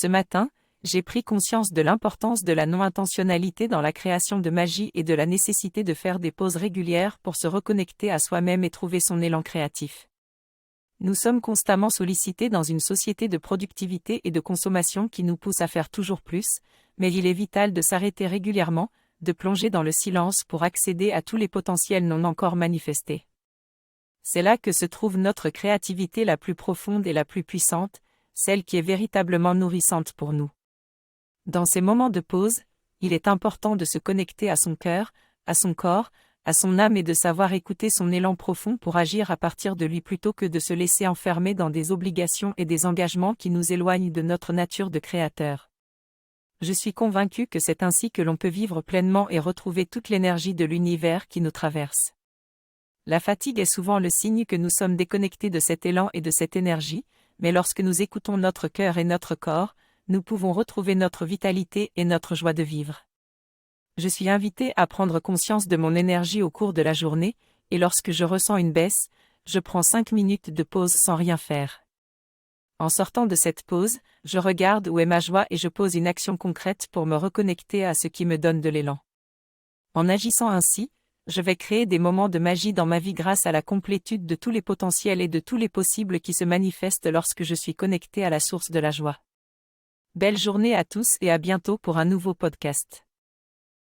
Ce matin, j'ai pris conscience de l'importance de la non-intentionnalité dans la création de magie et de la nécessité de faire des pauses régulières pour se reconnecter à soi-même et trouver son élan créatif. Nous sommes constamment sollicités dans une société de productivité et de consommation qui nous pousse à faire toujours plus, mais il est vital de s'arrêter régulièrement, de plonger dans le silence pour accéder à tous les potentiels non encore manifestés. C'est là que se trouve notre créativité la plus profonde et la plus puissante, celle qui est véritablement nourrissante pour nous. Dans ces moments de pause, il est important de se connecter à son cœur, à son corps, à son âme et de savoir écouter son élan profond pour agir à partir de lui plutôt que de se laisser enfermer dans des obligations et des engagements qui nous éloignent de notre nature de créateur. Je suis convaincu que c'est ainsi que l'on peut vivre pleinement et retrouver toute l'énergie de l'univers qui nous traverse. La fatigue est souvent le signe que nous sommes déconnectés de cet élan et de cette énergie, mais lorsque nous écoutons notre cœur et notre corps, nous pouvons retrouver notre vitalité et notre joie de vivre. Je suis invité à prendre conscience de mon énergie au cours de la journée, et lorsque je ressens une baisse, je prends 5 minutes de pause sans rien faire. En sortant de cette pause, je regarde où est ma joie et je pose une action concrète pour me reconnecter à ce qui me donne de l'élan. En agissant ainsi, je vais créer des moments de magie dans ma vie grâce à la complétude de tous les potentiels et de tous les possibles qui se manifestent lorsque je suis connecté à la source de la joie. Belle journée à tous et à bientôt pour un nouveau podcast.